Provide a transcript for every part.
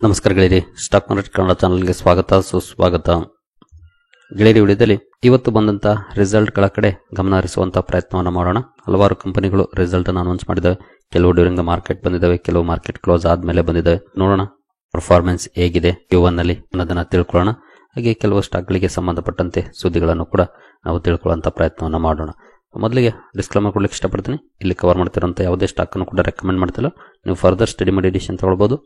ನಮಸ್ಕಾರ ಗೆಳೆಯರಿ, stock market Kannada ಚಾನಲ್ಗೆ ಸ್ವಾಗತ ಸುಸ್ವಾಗತ. ಗೆಳೆಯರಿ, ವಿಡಿಯೋದಲ್ಲಿ ಇವತ್ತು ಬಂದಂತ ರಿಸಲ್ಟ್ಗಳ ಕಡೆ ಗಮನ ಹರಿಸುವಂತಹ ಪ್ರಯತ್ನವನ್ನು ಮಾಡೋಣ. ಹಲವಾರು ಕಂಪನಿಗಳು ರಿಸಲ್ಟ್ ಅನ್ನು ಅನೌನ್ಸ್ ಮಾಡಿದವೆ. ಕೆಲವು ಡ್ಯೂರಿಂಗ್ ದ ಮಾರ್ಕೆಟ್ ಬಂದಿದ್ದಾವೆ, ಕೆಲವು ಮಾರ್ಕೆಟ್ ಕ್ಲೋಸ್ ಆದ್ಮೇಲೆ ಬಂದಿದ್ದಾವೆ. ನೋಡೋಣ ಪರ್ಫಾರ್ಮೆನ್ಸ್ ಹೇಗಿದೆ Q1 ನಲ್ಲಿ ಅನ್ನೋದನ್ನ ತಿಳ್ಕೊಳ್ಳೋಣ. ಹಾಗೆ ಕೆಲವು ಸ್ಟಾಕ್ಗಳಿಗೆ ಸಂಬಂಧಪಟ್ಟಂತೆ ಸುದ್ದಿಗಳನ್ನು ಕೂಡ ನಾವು ತಿಳ್ಕೊಳ್ಳುವಂತ ಪ್ರಯತ್ನವನ್ನು ಮಾಡೋಣ. ಮೊದಲಿಗೆ ಡಿಸ್ಕ್ಲೇಮರ್ ಕೊಡ್ಲಿಕ್ಕೆ ಇಷ್ಟಪಡ್ತೀನಿ. ಇಲ್ಲಿ ಕವರ್ ಮಾಡ್ತಿರೋಂಥ ಯಾವುದೇ ಸ್ಟಾಕ್ ಅನ್ನು ಕೂಡ ರೆಕಮೆಂಡ್ ಮಾಡ್ತಿಲ್ಲ. ನೀವು ಫರ್ದರ್ ಸ್ಟಡಿ ಮಾಡಿ ಎಡಿಷನ್ ತಗೊಳ್ಬಹುದು.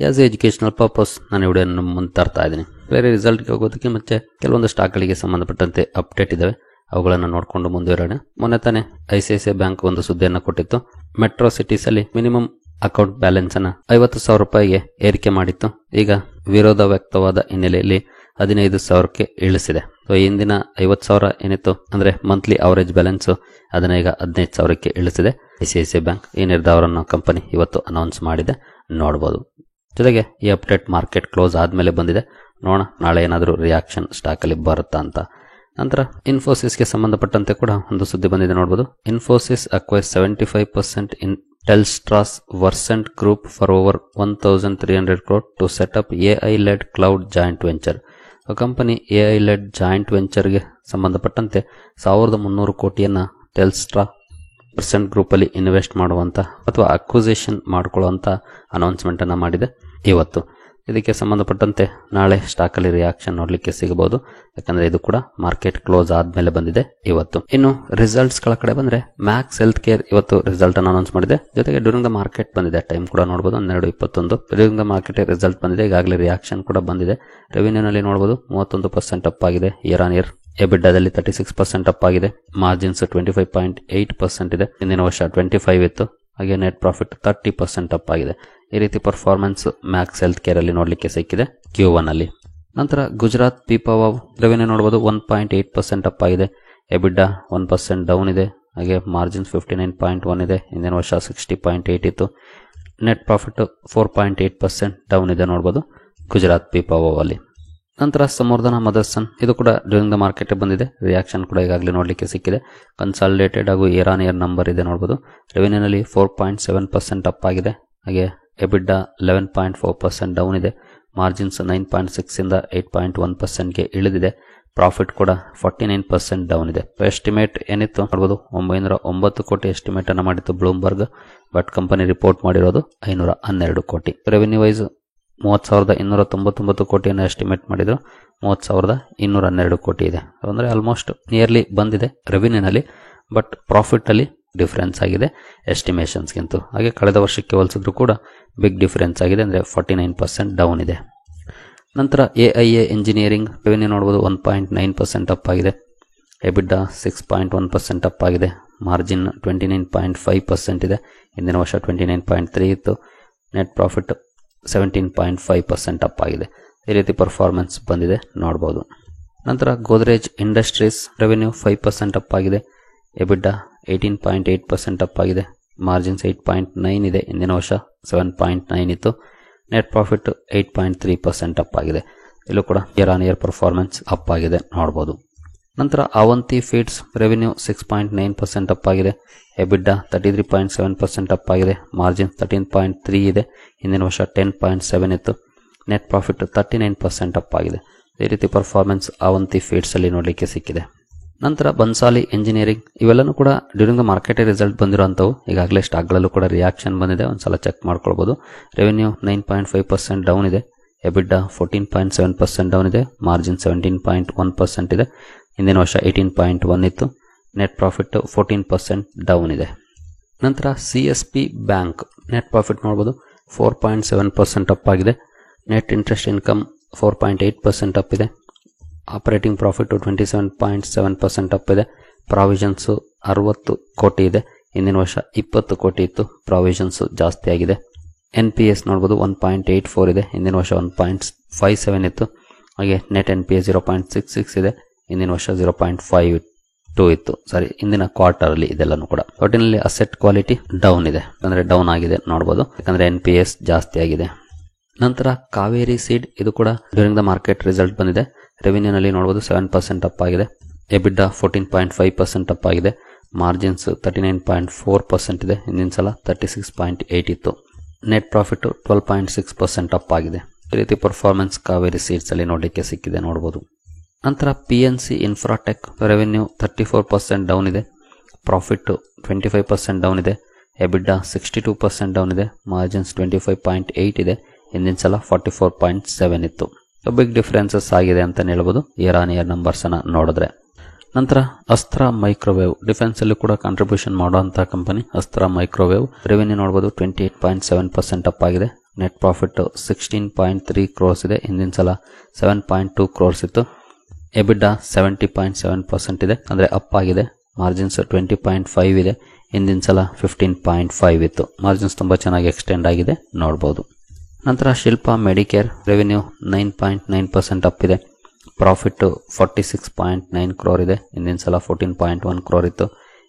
ಆಸ್ ಎಜುಕೇಶನಲ್ ಪರ್ಪಸ್ ನಾನು ವಿಡಿಯೋನ ಮುಂದೆ ತರ್ತಾ ಇದ್ದೀನಿ. ಬೇರೆ ರಿಸಲ್ಟ್ಗೆ ಹೋಗೋದಕ್ಕೆ ಮುಂಚೆ ಕೆಲವೊಂದು ಸ್ಟಾಕ್ಗಳಿಗೆ ಸಂಬಂಧಪಟ್ಟಂತೆ ಅಪ್ಡೇಟ್ ಇದಾವೆ, ಅವುಗಳನ್ನು ನೋಡಿಕೊಂಡು ಮುಂದುವರೋಣ. ಮೊನ್ನೆ ತಾನೇ ICICI ಬ್ಯಾಂಕ್ ಒಂದು ಸುದ್ದಿಯನ್ನು ಕೊಟ್ಟಿತ್ತು. ಮೆಟ್ರೋ ಸಿಟೀಸ್ ಅಲ್ಲಿ ಮಿನಿಮಮ್ ಅಕೌಂಟ್ ಬ್ಯಾಲೆನ್ಸ್ ಅನ್ನ 50,000 ರೂಪಾಯಿಗೆ ಏರಿಕೆ ಮಾಡಿತ್ತು. ಈಗ ವಿರೋಧ ವ್ಯಕ್ತವಾದ ಹಿನ್ನೆಲೆಯಲ್ಲಿ 15,000ಕ್ಕೆ ಇಳಿಸಿದೆ. ಹಿಂದಿನ 50,000 ಏನಿತ್ತು ಅಂದ್ರೆ ಮಂತ್ಲಿ ಅವರೇಜ್ ಬ್ಯಾಲೆನ್ಸ್, ಅದನ್ನ ಈಗ 15,000ಕ್ಕೆ ಇಳಿಸಿದೆ ICICI ಬ್ಯಾಂಕ್. ಈ ನಿರ್ಧಾರವನ್ನು ಕಂಪನಿ ಇವತ್ತು ಅನೌನ್ಸ್ ಮಾಡಿದೆ, ನೋಡಬಹುದು. ಜೊತೆಗೆ ಈ ಅಪ್ಡೇಟ್ ಮಾರ್ಕೆಟ್ ಕ್ಲೋಸ್ ಆದ್ಮೇಲೆ ಬಂದಿದೆ. ನೋಡೋಣ ನಾಳೆ ಏನಾದರೂ ರಿಯಾಕ್ಷನ್ ಸ್ಟಾಕ್ ಅಲ್ಲಿ ಬರುತ್ತಾ ಅಂತ. ನಂತರ ಇನ್ಫೋಸಿಸ್ಗೆ ಸಂಬಂಧಪಟ್ಟಂತೆ ಕೂಡ ಒಂದು ಸುದ್ದಿ ಬಂದಿದೆ, ನೋಡಬಹುದು. Infosys acquires 75% in Telstra's Versent group for over 1,300 crore to set up AI led cloud joint venture. Company AI led joint ವೆಂಚರ್ಗೆ ಸಂಬಂಧಪಟ್ಟಂತೆ 1,300 ಕೋಟಿಯನ್ನ ಟೆಲ್ಸ್ಟ್ರಾ ವರ್ಸೆಂಟ್ ಗ್ರೂಪ್ ಅಲ್ಲಿ ಇನ್ವೆಸ್ಟ್ ಮಾಡುವಂತ ಅಥವಾ ಅಕ್ವಿಸಿಷನ್ ಮಾಡಿಕೊಳ್ಳುವಂತ ಅನೌನ್ಸ್ಮೆಂಟ್ ಅನ್ನ ಮಾಡಿದೆ ಇವತ್ತು. ಇದಕ್ಕೆ ಸಂಬಂಧಪಟ್ಟಂತೆ ನಾಳೆ ಸ್ಟಾಕ್ ಅಲ್ಲಿ ರಿಯಾಕ್ಷನ್ ನೋಡ್ಲಿಕ್ಕೆ ಸಿಗಬಹುದು, ಯಾಕಂದ್ರೆ ಇದು ಕೂಡ ಮಾರ್ಕೆಟ್ ಕ್ಲೋಸ್ ಆದ್ಮೇಲೆ ಬಂದಿದೆ ಇವತ್ತು. ಇನ್ನು ರಿಸಲ್ಟ್ಸ್ ಗಳ ಕಡೆ ಬಂದ್ರೆ ಮ್ಯಾಕ್ಸ್ ಹೆಲ್ತ್ ಕೇರ್ ಇವತ್ತು ರಿಸಲ್ಟ್ ಅನ್ನು ಅನೌನ್ಸ್ ಮಾಡಿದೆ. ಜೊತೆಗೆ ಡ್ಯೂರಿಂಗ್ ದ ಮಾರ್ಕೆಟ್ ಬಂದಿದೆ, ಟೈಮ್ ಕೂಡ ನೋಡಬಹುದು 12:21. ಡ್ಯೂರಿಂಗ್ ದ ಮಾರ್ಕೆಟ್ ರಿಸಲ್ಟ್ ಬಂದಿದೆ, ಈಗಾಗಲೇ ರಿಯಾಕ್ಷನ್ ಕೂಡ ಬಂದಿದೆ. ರೆವಿನ್ಯೂ ನಲ್ಲಿ ನೋಡಬಹುದು 31% ಅಪ್ ಆಗಿದೆ ಇಯರ್ ಆನ್ ಇಯರ್. ಎಬಿಟಾದಲ್ಲಿ 36% ಅಪ್ ಆಗಿದೆ. ಮಾರ್ಜಿನ್ಸ್ 25.8% ಇದೆ. ಹಿಂದಿನ ವರ್ಷ 25 ಇತ್ತು. ಹಾಗೆ ನೆಟ್ ಪ್ರಾಫಿಟ್ 30% ಅಪ್ ಆಗಿದೆ. ಈ ರೀತಿ ಪರ್ಫಾರ್ಮೆನ್ಸ್ ಮ್ಯಾಕ್ಸ್ ಹೆಲ್ತ್ ಕೇರ್ ಅಲ್ಲಿ ನೋಡ್ಲಿಕ್ಕೆ ಸಿಕ್ಕಿದೆ Q1 ಅಲ್ಲಿ. ನಂತರ ಗುಜರಾತ್ ಪಿಪಾವಾವ್ ರೆವೆನ್ಯೂ ನೋಡಬಹುದು 1.8% ಅಪ್ ಆಗಿದೆ. ಎಬಿಟಾ 1% ಡೌನ್ ಇದೆ. ಹಾಗೆ ಮಾರ್ಜಿನ್ಸ್ 59.1 ಇದೆ. ಹಿಂದಿನ ವರ್ಷ 60.8 ಇತ್ತು. ನೆಟ್ ಪ್ರಾಫಿಟ್ 4.8% ಡೌನ್ ಇದೆ, ನೋಡಬಹುದು ಗುಜರಾತ್ ಪಿಪಾವಾವ್ ಅಲ್ಲಿ. ನಂತರ ಸಂವರ್ಧನಾ ಮದರ್ಸನ್ ಇದು ಕೂಡ ಡ್ಯೂರಿಂಗ್ ದ ಮಾರ್ಕೆಟ್ ಬಂದಿದೆ. ರಿಯಾಕ್ಷನ್ ಕೂಡ ಈಗಾಗಲೇ ನೋಡ್ಲಿಕ್ಕೆ ಸಿಕ್ಕಿದೆ. ಕನ್ಸಾಲಿಡೇಟೆಡ್ ಹಾಗೂ ಇಯರ್ ಆನ್ ಇಯರ್ ನಂಬರ್ ಇದೆ, ನೋಡಬಹುದು. ರೆವೆನ್ಯೂ ನಲ್ಲಿ 4.7% ಅಪ್ ಆಗಿದೆ. ಹಾಗೆ ಎಬಿಟಾ 11.4% ಡೌನ್ ಇದೆ. ಮಾರ್ಜಿನ್ಸ್ 9.6 ಇಂದ 8.1%ಗೆ ಇಳಿದಿದೆ. ಪ್ರಾಫಿಟ್ ಕೂಡ 49% ಡೌನ್ ಇದೆ. ಎಸ್ಟಿಮೇಟ್ ಏನಿತ್ತು ನೋಡಬಹುದು 909 ಕೋಟಿ ಎಸ್ಟಿಮೇಟ್ ಅನ್ನು ಮಾಡಿತ್ತು ಬ್ಲೂಮ್ಬರ್ಗ್, ಬಟ್ ಕಂಪನಿ ರಿಪೋರ್ಟ್ ಮಾಡಿರೋದು 512 ಕೋಟಿ. ರೆವೆನ್ಯೂ ವೈಸ್ 30,299 ಕೋಟಿಯನ್ನು ಎಸ್ಟಿಮೇಟ್ ಮಾಡಿದ್ರು, 30,212 ಕೋಟಿ ಇದೆ. ಅಂದ್ರೆ ಆಲ್ಮೋಸ್ಟ್ ನಿಯರ್ಲಿ ಬಂದಿದೆ ರೆವಿನ್ಯೂನಲ್ಲಿ, ಬಟ್ ಪ್ರಾಫಿಟ್ ಅಲ್ಲಿ ಡಿಫರೆನ್ಸ್ ಆಗಿದೆ ಎಸ್ಟಿಮೇಷನ್ಸ್ಗಿಂತ. ಹಾಗೆ ಕಳೆದ ವರ್ಷಕ್ಕೆ ಹೋಲಿಸಿದ್ರು ಕೂಡ ಬಿಗ್ ಡಿಫರೆನ್ಸ್ ಆಗಿದೆ, ಅಂದ್ರೆ 49% ಡೌನ್ ಇದೆ. ನಂತರ AIA ಇಂಜಿನಿಯರಿಂಗ್ ರೆವಿನ್ಯೂ ನೋಡಬಹುದು 1.9% ಅಪ್ ಆಗಿದೆ. ಎಬಿಟಾ 6.1% ಅಪ್ ಆಗಿದೆ. ಮಾರ್ಜಿನ್ 29.5% ಇದೆ. ಹಿಂದಿನ ವರ್ಷ 29.3 ಇತ್ತು. ನೆಟ್ ಪ್ರಾಫಿಟ್ 17.5% ಅಪ್ ಆಗಿದೆ. ಈ ರೀತಿ ಪರ್ಫಾರ್ಮೆನ್ಸ್ ಬಂದಿದೆ, ನೋಡಬಹುದು. ನಂತರ ಗೋದ್ರೇಜ್ ಇಂಡಸ್ಟ್ರೀಸ್ ರೆವೆನ್ಯೂ 5% ಅಪ್ ಆಗಿದೆ. ಎಬಿಟಾ 18.8% ಅಪ್ ಆಗಿದೆ. ಮಾರ್ಜಿನ್ಸ್ 8.9 ಇದೆ. ಹಿಂದಿನ ವರ್ಷ 7.9 ಇತ್ತು. ನೆಟ್ ಪ್ರಾಫಿಟ್ 8.3% ಅಪ್ ಆಗಿದೆ. ಇಲ್ಲೂ ಕೂಡ year on year performance up ಆಗಿದೆ, ನೋಡಬಹುದು. ನಂತರ ಅವಂತಿ ಫೀಡ್ಸ್ ರೆವೆನ್ಯೂ 6.9% ಅಪ್ ಆಗಿದೆ. ಎಬಿಟಾ 33.7% ಅಪ್ ಆಗಿದೆ. ಮಾರ್ಜಿನ್ 13.3 ಇದೆ. ಹಿಂದಿನ ವರ್ಷ 10.7 ಇತ್ತು. ನೆಟ್ ಪ್ರಾಫಿಟ್ 39% ಅಪ್ ಆಗಿದೆ. ಈ ರೀತಿ ಪರ್ಫಾರ್ಮೆನ್ಸ್ ಅವಂತಿ ಫೀಡ್ಸ್ ಅಲ್ಲಿ ನೋಡಲಿಕ್ಕೆ ಸಿಕ್ಕಿದೆ. ನಂತರ ಬನ್ಸಾಲಿ ಇಂಜಿನಿಯರಿಂಗ್ ಇವೆಲ್ಲನೂ ಕೂಡ ಡ್ಯೂರಿಂಗ್ ದ ಮಾರ್ಕೆಟ್ ರಿಸಲ್ಟ್ ಬಂದಿರುವಂತವು. ಈಗಾಗಲೇ ಸ್ಟಾಕ್ಗಳಲ್ಲೂ ಕೂಡ ರಿಯಾಕ್ಷನ್ ಬಂದಿದೆ, ಒಂದ್ಸಲ ಚೆಕ್ ಮಾಡ್ಕೊಳ್ಬಹುದು. ರೆವೆನ್ಯೂ 9.5% ಡೌನ್ ಇದೆ. ಎಬಿಟಾ 14.7% ಡೌನ್ ಇದೆ. ಮಾರ್ಜಿನ್ 17.1% ಇದೆ. ಹಿಂದಿನ ವರ್ಷ 18.1 ಇತ್ತು. ನೆಟ್ ಪ್ರಾಫಿಟ್ 14% ಡೌನ್ ಇದೆ. ನಂತರ CSP ಬ್ಯಾಂಕ್ ನೆಟ್ ಪ್ರಾಫಿಟ್ ನೋಡಬಹುದು 4.7% ಅಪ್ ಆಗಿದೆ. ನೆಟ್ ಇಂಟ್ರೆಸ್ಟ್ ಇನ್ಕಮ್ 4.8% ಅಪ್ ಇದೆ. ಆಪರೇಟಿಂಗ್ ಪ್ರಾಫಿಟ್ 27.7% ಅಪ್ ಇದೆ. ಪ್ರಾವಿಷನ್ಸ್ 60 ಕೋಟಿ ಇದೆ. ಹಿಂದಿನ ವರ್ಷ 20 ಕೋಟಿ ಇತ್ತು. ಪ್ರಾವಿಷನ್ಸ್ ಜಾಸ್ತಿ ಆಗಿದೆ. NPS ನೋಡಬಹುದು 1.84 ಇದೆ. ಹಿಂದಿನ ವರ್ಷ 1.57 ಇತ್ತು. ಹಾಗೆ ನೆಟ್ NPA 0.66 ಇದೆ. ಹಿಂದಿನ ವರ್ಷ 0.52 ಇತ್ತು. ಹಿಂದಿನ ಕ್ವಾರ್ಟರ್ ಅಲ್ಲಿ ಇದೆಲ್ಲನೂ ಕೂಡ. ಒಟ್ಟಿನಲ್ಲಿ ಅಸೆಟ್ ಕ್ವಾಲಿಟಿ ಡೌನ್ ಇದೆ, ಅಂದ್ರೆ ಡೌನ್ ಆಗಿದೆ, ನೋಡಬಹುದು. ಯಾಕಂದ್ರೆ NPS ಜಾಸ್ತಿ ಆಗಿದೆ. ನಂತರ ಕಾವೇರಿ ಸೀಡ್ ಇದು ಕೂಡ ಡ್ಯೂರಿಂಗ್ ದ ಮಾರ್ಕೆಟ್ ರಿಸಲ್ಟ್ ಬಂದಿದೆ. ರೆವಿನ್ಯೂ ನಲ್ಲಿ ನೋಡಬಹುದು 7% ಅಪ್ ಆಗಿದೆ. ಎಬಿಟಾ 14.5% ಅಪ್ ಆಗಿದೆ. ಮಾರ್ಜಿನ್ಸ್ 39.4% ಇದೆ. ಹಿಂದಿನ ಸಲ 36.8 ಇತ್ತು. ನೆಟ್ ಪ್ರಾಫಿಟ್ 12.6% ಅಪ್ ಆಗಿದೆ. ಈ ರೀತಿ ಪರ್ಫಾರ್ಮೆನ್ಸ್ ಕಾವೇರಿ ಸೀಡ್ಸ್ ಅಲ್ಲಿ ನೋಡಲಿಕ್ಕೆ ಸಿಕ್ಕಿದೆ ನೋಡಬಹುದು. ನಂತರ PNC ಇನ್ಫ್ರಾಟೆಕ್ ರೆವೆನ್ಯೂ 34% ಡೌನ್ ಇದೆ, ಪ್ರಾಫಿಟ್ 25% ಡೌನ್ ಇದೆ, ಎಬಿಡಾ 62% ಡೌನ್ ಇದೆ, ಮಾರ್ಜಿನ್ಸ್ 25.8 ಇದೆ, ಹಿಂದಿನ ಸಲ 44.7 ಇತ್ತು. ಬಿಗ್ ಡಿಫರೆನ್ಸಸ್ ಆಗಿದೆ ಅಂತ ಹೇಳ್ಬೋದು ಇಯರ್ ಆನ್ ಇಯರ್ ನಂಬರ್ಸ್ ಅನ್ನ ನೋಡಿದ್ರೆ. ನಂತರ ಅಸ್ತ್ರ ಮೈಕ್ರೋವೇವ್ ಡಿಫೆನ್ಸ್ ಅಲ್ಲಿ ಕೂಡ ಕಾಂಟ್ರಿಬ್ಯೂಷನ್ ಮಾಡುವಂತಹ ಕಂಪನಿ ಅಸ್ತ್ರ ಮೈಕ್ರೋವೇವ್ ರೆವೆನ್ಯೂ ನೋಡಬಹುದು 28.7% ಅಪ್ ಆಗಿದೆ, ನೆಟ್ ಪ್ರಾಫಿಟ್ 16.3 ಕ್ರೋರ್ಸ್ ಇದೆ, ಹಿಂದಿನ ಸಲ 7.2 ಕ್ರೋರ್ಸ್ ಇತ್ತು, ಎಬಿಡಾ 70.7% ಇದೆ ಅಂದ್ರೆ ಅಪ್ ಆಗಿದೆ, ಮಾರ್ಜಿನ್ಸ್ 20.5 ಇದೆ, ಹಿಂದಿನ ಸಲ 15.5 ಇತ್ತು, ಮಾರ್ಜಿನ್ಸ್ ತುಂಬಾ ಚೆನ್ನಾಗಿ ಎಕ್ಸ್ಟೆಂಡ್ ಆಗಿದೆ ನೋಡಬಹುದು. ನಂತರ ಶಿಲ್ಪಾ ಮೆಡಿಕೇರ್ ರೆವೆನ್ಯೂ 9.9% ಅಪ್ ಇದೆ, ಪ್ರಾಫಿಟ್ 46.9 ಕ್ರೋರ್ ಇದೆ, ಹಿಂದಿನ ಸಲ 14.1 ಕ್ರೋರ್ ಇತ್ತು,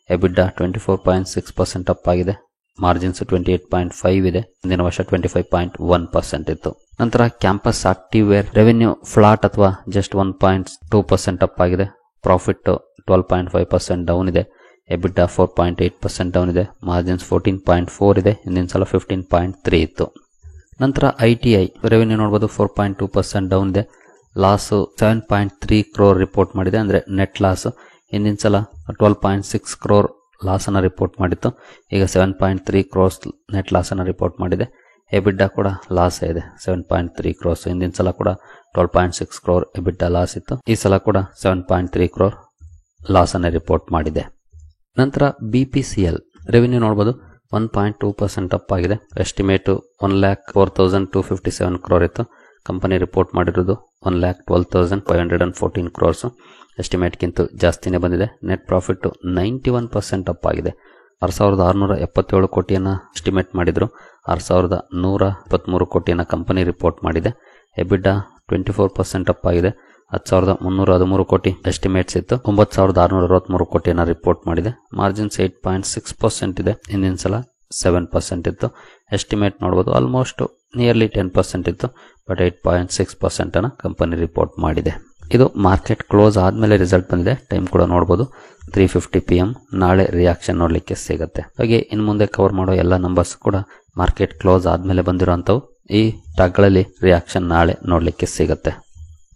ಎಬಿಡಾ 24.6% ಅಪ್ ಆಗಿದೆ, ಮಾರ್ಜಿನ್ಸ್ 28.5 ಇದೆ, ಹಿಂದಿನ ವರ್ಷ 25.1% ಇತ್ತು. ನಂತರ Campus Activewear revenue flat ಅಥವಾ ಜಸ್ಟ್ 1.2% ಅಪ್ ಆಗಿದೆ, ಪ್ರಾಫಿಟ್ 12.5% ಡೌನ್ ಇದೆ, ಎಬಿಡಾ 4.8% ಡೌನ್ ಇದೆ, ಮಾರ್ಜಿನ್ಸ್ 14.4 ಇದೆ, ಹಿಂದಿನ ಸಲ 15.3 ಇತ್ತು. ನಂತರ ITI ರೆವೆನ್ಯೂ ನೋಡಬಹುದು 4.2% ಡೌನ್ ಇದೆ, ಲಾಸ್ 7.3 ಕ್ರೋರ್ ರಿಪೋರ್ಟ್ ಮಾಡಿದೆ ಅಂದ್ರೆ ನೆಟ್ ಲಾಸ್, ಹಿಂದಿನ ಸಲ 12.6 ಕ್ರೋರ್ ಲಾಸ್ ಅನ್ನ ರಿಪೋರ್ಟ್ ಮಾಡಿತ್ತು, ಈಗ 7.3 ಕ್ರೋರ್ಸ್ ನೆಟ್ ಲಾಸ್ ಅನ್ನ ರಿಪೋರ್ಟ್ ಮಾಡಿದೆ, ಎಬಿಡಾ ಕೂಡ ಲಾಸ್ ಇದೆ 7.3 ಕ್ರೋರ್ಸ್, ಹಿಂದಿನ ಸಲ ಕೂಡ 12.6 ಕ್ರೋರ್ ಎಬಿಡಾ ಲಾಸ್ ಇತ್ತು, ಈ ಸಲ ಕೂಡ 7.3 ಕ್ರೋರ್ ಲಾಸ್ ಅನ್ನ ರಿಪೋರ್ಟ್ ಮಾಡಿದೆ. ನಂತರ BPCL ರೆವೆನ್ಯೂ ನೋಡಬಹುದು 1.2% ಅಪ್ ಆಗಿದೆ, ಎಸ್ಟಿಮೇಟ್ 1,04,257 ಕ್ರೋರ್ ಇತ್ತು, ಕಂಪನಿ ರಿಪೋರ್ಟ್ ಮಾಡಿರೋದು 1,12,514 ಕ್ರೋರ್ಸ್, ಎಸ್ಟಿಮೇಟ್ಗಿಂತ ಜಾಸ್ತಿನೇ ಬಂದಿದೆ, ನೆಟ್ ಪ್ರಾಫಿಟ್ 91% ಅಪ್ ಆಗಿದೆ, 6,677 ಕೋಟಿಯನ್ನ ಎಸ್ಟಿಮೇಟ್ ಮಾಡಿದ್ರು, 6,123 ಕೋಟಿಯನ್ನ ಕಂಪನಿ ರಿಪೋರ್ಟ್ ಮಾಡಿದೆ, ಎಬಿಡಾ 24% ಅಪ್ ಆಗಿದೆ, 10,313 ಕೋಟಿ ಎಸ್ಟಿಮೇಟ್ಸ್ ಇತ್ತು, 9,663 ಕೋಟಿಯನ್ನ ರಿಪೋರ್ಟ್ ಮಾಡಿದೆ, ಮಾರ್ಜಿನ್ಸ್ 8.6% ಇದೆ, ಹಿಂದಿನ ಸಲ 7% ಇತ್ತು, ಎಸ್ಟಿಮೇಟ್ ನೋಡಬಹುದು ಆಲ್ಮೋಸ್ಟ್ ನಿಯರ್ಲಿ 10% ಇತ್ತು, ಬಟ್ 8.6% ಅನ್ನ ಕಂಪನಿ ರಿಪೋರ್ಟ್ ಮಾಡಿದೆ. ಇದು ಮಾರ್ಕೆಟ್ ಕ್ಲೋಸ್ ಆದ್ಮೇಲೆ ರಿಸಲ್ಟ್ ಬಂದಿದೆ, ಟೈಮ್ ಕೂಡ ನೋಡಬಹುದು 3:50 PM, ನಾಳೆ ರಿಯಾಕ್ಷನ್ ನೋಡ್ಲಿಕ್ಕೆ ಸಿಗುತ್ತೆ. ಹಾಗೆ ಇನ್ನು ಮುಂದೆ ಕವರ್ ಮಾಡೋ ಎಲ್ಲ ನಂಬರ್ಸ್ ಕೂಡ ಮಾರ್ಕೆಟ್ ಕ್ಲೋಸ್ ಆದ್ಮೇಲೆ ಬಂದಿರುವಂತವು, ಈ ಟಾಕ್ಗಳಲ್ಲಿ ರಿಯಾಕ್ಷನ್ ನಾಳೆ ನೋಡ್ಲಿಕ್ಕೆ ಸಿಗುತ್ತೆ.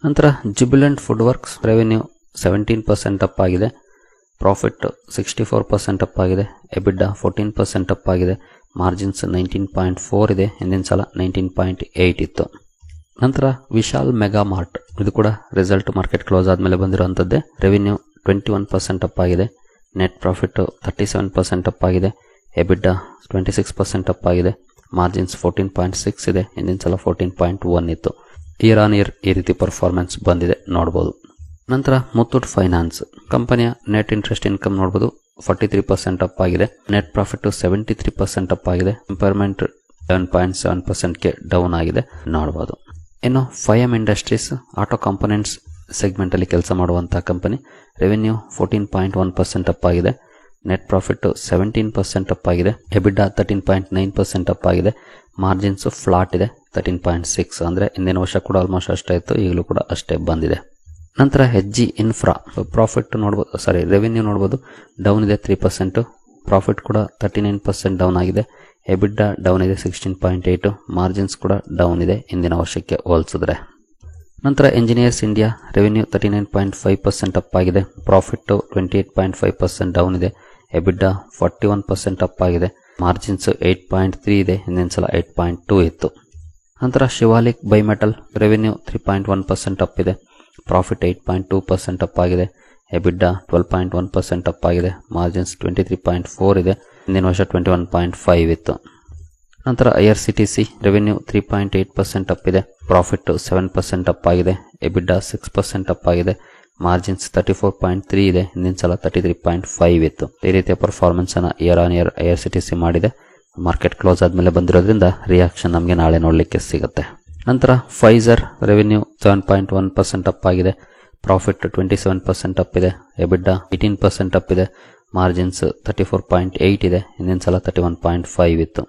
ನಂತರ Jubilant food works revenue 17% up ಆಗಿದೆ, ಪ್ರಾಫಿಟ್ 64% ಅಪ್ ಆಗಿದೆ, ಎಬಿಡಾ 14% ಅಪ್ ಆಗಿದೆ, ಮಾರ್ಜಿನ್ಸ್ 19.4 ಇದೆ, ಹಿಂದಿನ ಸಲ 19.8 ಇತ್ತು. ನಂತರ ವಿಶಾಲ್ ಮೆಗಾ ಮಾರ್ಟ್ ಇದು ಕೂಡ ರಿಸಲ್ಟ್ ಮಾರ್ಕೆಟ್ ಕ್ಲೋಸ್ ಆದ್ಮೇಲೆ ಬಂದಿರುವಂತದ್ದೇ, ರೆವೆನ್ಯೂ 21% ಅಪ್ ಆಗಿದೆ, ನೆಟ್ ಪ್ರಾಫಿಟ್ 37% ಅಪ್ ಆಗಿದೆ, ಎಬಿಡಾ 26% ಅಪ್ ಆಗಿದೆ, ಮಾರ್ಜಿನ್ಸ್ 14.6 ಇದೆ, ಹಿಂದಿನ ಸಲ 14.1 ಇತ್ತು, ಇಯರ್ ಆನ್ ಇಯರ್ ಈ ರೀತಿ ಪರ್ಫಾರ್ಮೆನ್ಸ್ ಬಂದಿದೆ ನೋಡಬಹುದು. ನಂತರ ಮುತ್ತೂಟ್ ಫೈನಾನ್ಸ್ ಕಂಪನಿಯ ನೆಟ್ ಇಂಟ್ರೆಸ್ಟ್ ಇನ್ಕಮ್ ನೋಡಬಹುದು 43% ಅಪ್ ಆಗಿದೆ, ನೆಟ್ ಪ್ರಾಫಿಟ್ 73% ಅಪ್ ಆಗಿದೆ, ಇಂಪೈರ್ಮೆಂಟ್ 7.7% ಗೆ ಡೌನ್ ಆಗಿದೆ ನೋಡಬಹುದು. ಇನ್ನು 5M industries auto components segment ಅಲ್ಲಿ ಕೆಲಸ ಮಾಡುವಂತಹ ಕಂಪನಿ, ರೆವೆನ್ಯೂ 14.1% ಅಪ್ ಆಗಿದೆ, ನೆಟ್ ಪ್ರಾಫಿಟ್ 17% ಅಪ್ ಆಗಿದೆ, ಎಬಿಡಾ 13.9% ಅಪ್ ಆಗಿದೆ, ಮಾರ್ಜಿನ್ಸ್ ಫ್ಲಾಟ್ ಇದೆ 13.6, ಅಂದ್ರೆ ಹಿಂದಿನ ವರ್ಷ ಕೂಡ ಆಲ್ಮೋಸ್ಟ್ ಅಷ್ಟೇ ಇತ್ತು, ಈಗಲೂ ಕೂಡ ಅಷ್ಟೇ ಬಂದಿದೆ. ನಂತರ HG ಇನ್ಫ್ರಾ ಪ್ರಾಫಿಟ್ ನೋಡಬಹುದು ರೆವೆನ್ಯೂ ನೋಡಬಹುದು ಡೌನ್ ಇದೆ 3%, ಪ್ರಾಫಿಟ್ ಕೂಡ 39% ಡೌನ್ ಆಗಿದೆ, ಎಬಿಡಾ ಡೌನ್ ಇದೆ 16.8, ಮಾರ್ಜಿನ್ಸ್ ಕೂಡ ಡೌನ್ ಇದೆ ಹಿಂದಿನ ವರ್ಷಕ್ಕೆ ಹೋಲಿಸಿದ್ರೆ. ನಂತರ ಎಂಜಿನಿಯರ್ಸ್ ಇಂಡಿಯಾ ರೆವೆನ್ಯೂ 39.5% ಅಪ್ ಆಗಿದೆ, ಪ್ರಾಫಿಟ್ 28.5% ಡೌನ್ ಇದೆ, ಎಬಿಡಾ 41% ಅಪ್ ಆಗಿದೆ, ಮಾರ್ಜಿನ್ಸ್ 8.3 ಇದೆ, ಹಿಂದಿನ ಸಲ 8.2 ಇತ್ತು. ನಂತರ ಶಿವಾಲಿಕ್ ಬೈಮೆಟಲ್ ರೆವೆನ್ಯೂ 3.1% ಅಪ್ ಇದೆ, ಪ್ರಾಫಿಟ್ 8.2% ಅಪ್ ಆಗಿದೆ, ಎಬಿಡಾ 12.1% ಅಪ್ ಆಗಿದೆ, ಮಾರ್ಜಿನ್ಸ್ 23.4 ಇದೆ, ಹಿಂದಿನ ವರ್ಷ 21.5 ಇತ್ತು. ನಂತರ IRCTC ರೆವೆನ್ಯೂ 3.8% ಅಪ್ ಇದೆ, ಪ್ರಾಫಿಟ್ 7% ಅಪ್ ಆಗಿದೆ, ಎಬಿಡಾ 6% ಅಪ್ ಆಗಿದೆ, ಮಾರ್ಜಿನ್ಸ್ 34.3 ಇದೆ, ಹಿಂದಿನ ಸಲ 33.5 ಇತ್ತು. ಈ ರೀತಿಯ ಪರ್ಫಾರ್ಮೆನ್ಸ್ ಅನ್ನ ಇಯರ್ ಆನ್ ಇಯರ್ IRCTC ಮಾಡಿದೆ, ಮಾರ್ಕೆಟ್ ಕ್ಲೋಸ್ ಆದ್ಮೇಲೆ ಬಂದಿರೋದ್ರಿಂದ ರಿಯಾಕ್ಷನ್ ನಮಗೆ ನಾಳೆ ನೋಡ್ಲಿಕ್ಕೆ ಸಿಗುತ್ತೆ. ನಂತರ ಫೈಸರ್ ರೆವೆನ್ಯೂ 7.1% ಅಪ್ ಆಗಿದೆ, ಪ್ರಾಫಿಟ್ 27% ಅಪ್ ಇದೆ, ಎಬಿಡಾ 18% ಅಪ್ ಇದೆ, ಮಾರ್ಜಿನ್ಸ್ 34.8 ಇದೆ, ಹಿಂದಿನ ಸಲ 31.5 ಇತ್ತು.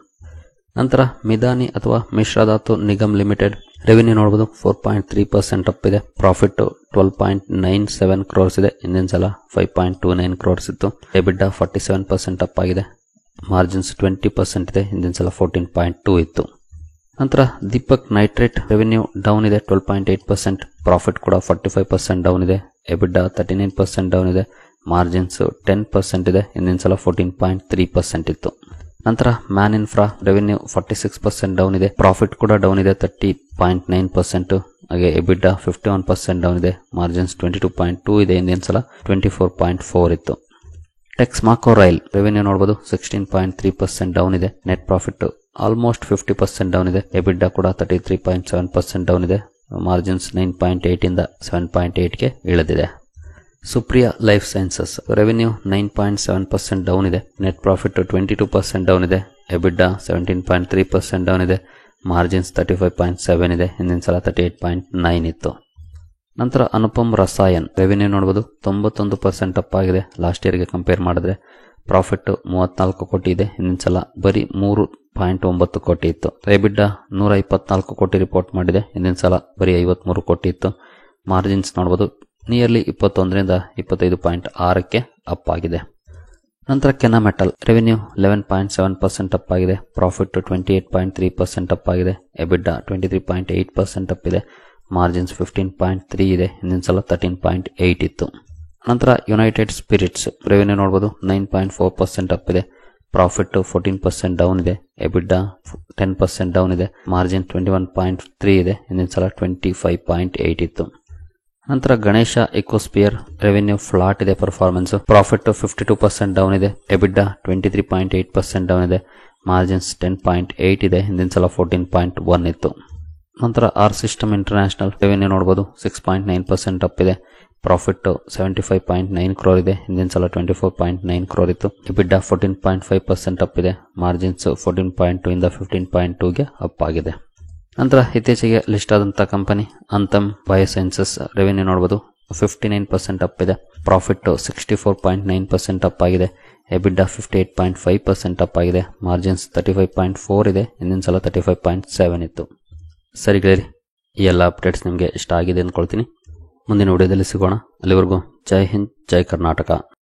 ನಂತರ ಮಿದಾನಿ ಅಥವಾ ಮಿಶ್ರಧಾತು ನಿಗಮ್ ಲಿಮಿಟೆಡ್ ರೆವೆನ್ಯೂ ನೋಡಬಹುದು 4.3% ಅಪ್ ಇದೆ, ಪ್ರಾಫಿಟ್ 12.97 ಕ್ರೋರ್ಸ್ ಇದೆ, ಹಿಂದಿನ ಸಲ 5.29 ಕ್ರೋರ್ಸ್ ಇತ್ತು, ಎಬಿಡಾ 47% ಅಪ್ ಆಗಿದೆ, ಮಾರ್ಜಿನ್ಸ್ 20% ಇದೆ, ಹಿಂದಿನ ಸಲ 14.2 ಇತ್ತು. ನಂತರ ದೀಪಕ್ ನೈಟ್ರೇಟ್ ರೆವೆನ್ಯೂ ಡೌನ್ ಇದೆ 12.8%, ಪ್ರಾಫಿಟ್ ಕೂಡ 45% ಡೌನ್ ಇದೆ, ಎಬಿಡಾ 39% ಡೌನ್ ಇದೆ, ಮಾರ್ಜಿನ್ಸ್ 10% ಇದೆ, ಹಿಂದಿನ ಸಲ 14.3% ಇತ್ತು. ನಂತರ ಮ್ಯಾನ್ ಇನ್ಫ್ರಾ ರೆವೆನ್ಯೂ 46% ಡೌನ್ ಇದೆ, ಪ್ರಾಫಿಟ್ ಕೂಡ ಡೌನ್ ಇದೆ 30.9%, ಹಾಗೆ ಎಬಿಡಾ 51% ಡೌನ್ ಇದೆ, ಮಾರ್ಜಿನ್ಸ್ 22.2 ಇದೆ, ಹಿಂದಿನ ಸಲ 24.4 ಇತ್ತು. ಟೆಕ್ಸ್ಮಾಕೋ ರೈಲ್ ರೆವೆನ್ಯೂ ನೋಡಬಹುದು 16.3% ಡೌನ್ ಇದೆ, ನೆಟ್ ಪ್ರಾಫಿಟ್ ಆಲ್ಮೋಸ್ಟ್ 50% ಡೌನ್ ಇದೆ, ಎಬಿಡಾ ಕೂಡ 33.7% ಡೌನ್ ಇದೆ, ಮಾರ್ಜಿನ್ಸ್ 9.8 ಇಂದ 7.8ಗೆ ಇಳಿದಿದೆ. Supriya life sciences revenue 9.7% down ಇದೆ, ನೆಟ್ ಪ್ರಾಫಿಟ್ 22% ಡೌನ್ ಇದೆ, ಎಬಿಡಾ 17.3% ಡೌನ್ ಇದೆ, ಮಾರ್ಜಿನ್ಸ್ 35.7 ಇದೆ, ಹಿಂದಿನ ಸಲ 38.9 ಇತ್ತು. ನಂತರ ಅನುಪಮ್ ರಸಾಯನ್ ರೆವೆನ್ಯೂ ನೋಡಬಹುದು 91% ಅಪ್ ಆಗಿದೆ ಲಾಸ್ಟ್ ಇಯರ್ಗೆ ಕಂಪೇರ್ ಮಾಡಿದ್ರೆ, ಪ್ರಾಫಿಟ್ 34 ಕೋಟಿ ಇದೆ, ಹಿಂದಿನ ಸಲ ಬರೀ 3.9 ಕೋಟಿ ಇತ್ತು, ಎಬಿಡಾ 124 ಕೋಟಿ ರಿಪೋರ್ಟ್ ಮಾಡಿದೆ, ಹಿಂದಿನ ಸಲ ಬರೀ 53 ಕೋಟಿ ಇತ್ತು, ಮಾರ್ಜಿನ್ಸ್ ನೋಡಬಹುದು ನಿಯರ್ಲಿ 21ರಿಂದ 25.6ಕ್ಕೆ ಅಪ್ ಆಗಿದೆ. ನಂತರ ಕೆನಾಮೆಟಲ್ ರೆವೆನ್ಯೂ 11.7% ಅಪ್ ಆಗಿದೆ, ಪ್ರಾಫಿಟ್ 28.3% ಅಪ್ ಆಗಿದೆ, ಎಬಿಡಾ 23.8% ಅಪ್ ಇದೆ, ಮಾರ್ಜಿನ್ಸ್ 15.3 ಇದೆ, ಹಿಂದಿನ ಸಲ 13.8 ಇತ್ತು. ನಂತರ ಯುನೈಟೆಡ್ ಸ್ಪಿರಿಟ್ಸ್ ರೆವೆನ್ಯೂ ನೋಡಬಹುದು 9.4% ಅಪ್ ಇದೆ, ಪ್ರಾಫಿಟ್ 14% ಡೌನ್ ಇದೆ, ಎಬಿಡಾ 10% ಡೌನ್ ಇದೆ, ಮಾರ್ಜಿನ್ 21.3 ಇದೆ, ಹಿಂದಿನ ಸಲ 25.8 ಇತ್ತು. ನಂತರ ಗಣೇಶ ಇಕೋಸ್ಪಿಯರ್ ರೆವೆನ್ಯೂ ಫ್ಲಾಟ್ ಇದೆ ಪರ್ಫಾರ್ಮೆನ್ಸ್, ಪ್ರಾಫಿಟ್ 52% ಡೌನ್ ಇದೆ, ಎಬಿಡಾ 23.8% ಡೌನ್ ಇದೆ, ಮಾರ್ಜಿನ್ಸ್ 10.8 ಇದೆ, ಹಿಂದಿನ ಸಲ 14.1 ಇತ್ತು. ನಂತರ ಆರ್ ಸಿಸ್ಟಮ್ ಇಂಟರ್ನ್ಯಾಷನಲ್ ರೆವೆನ್ಯೂ ನೋಡಬಹುದು 6.9% ಅಪ್ ಇದೆ, ಪ್ರಾಫಿಟ್ 75.9 ಕ್ರೋರ್ ಇದೆ, ಹಿಂದಿನ ಸಲ 24.9 ಕ್ರೋರ್ ಇತ್ತು, ಎಬಿಡಾ 14.5% ಅಪ್ ಇದೆ, ಮಾರ್ಜಿನ್ಸ್ 14.2 ಇಂದ 15.2ಗೆ ಅಪ್ ಆಗಿದೆ. ನಂತರ ಇತ್ತೀಚೆಗೆ ಲಿಸ್ಟ್ ಆದಂಥ ಕಂಪನಿ ಅಂತಮ್ ಬಯೋಸೈನ್ಸಸ್ ರೆವೆನ್ಯೂ ನೋಡಬಹುದು 59% ಅಪ್ ಇದೆ, ಪ್ರಾಫಿಟ್ 64.9% ಅಪ್ ಆಗಿದೆ, ಎಬಿಡಾ 58.5% ಅಪ್ ಆಗಿದೆ, ಮಾರ್ಜಿನ್ಸ್ 35.4 ಇದೆ, ಹಿಂದಿನ ಸಲ 35.7 ಇತ್ತು. ಸರಿ ಗೆಳೆಯರಿ, ಈ ಎಲ್ಲ ಅಪ್ಡೇಟ್ಸ್ ನಿಮಗೆ ಇಷ್ಟ ಆಗಿದೆ ಅಂದ್ಕೊಳ್ತೀನಿ. ಮುಂದಿನ ವಿಡಿಯೋದಲ್ಲಿ ಸಿಗೋಣ. ಅಲ್ಲಿವರೆಗೂ ಜೈ ಹಿಂದ್, ಜೈ ಕರ್ನಾಟಕ.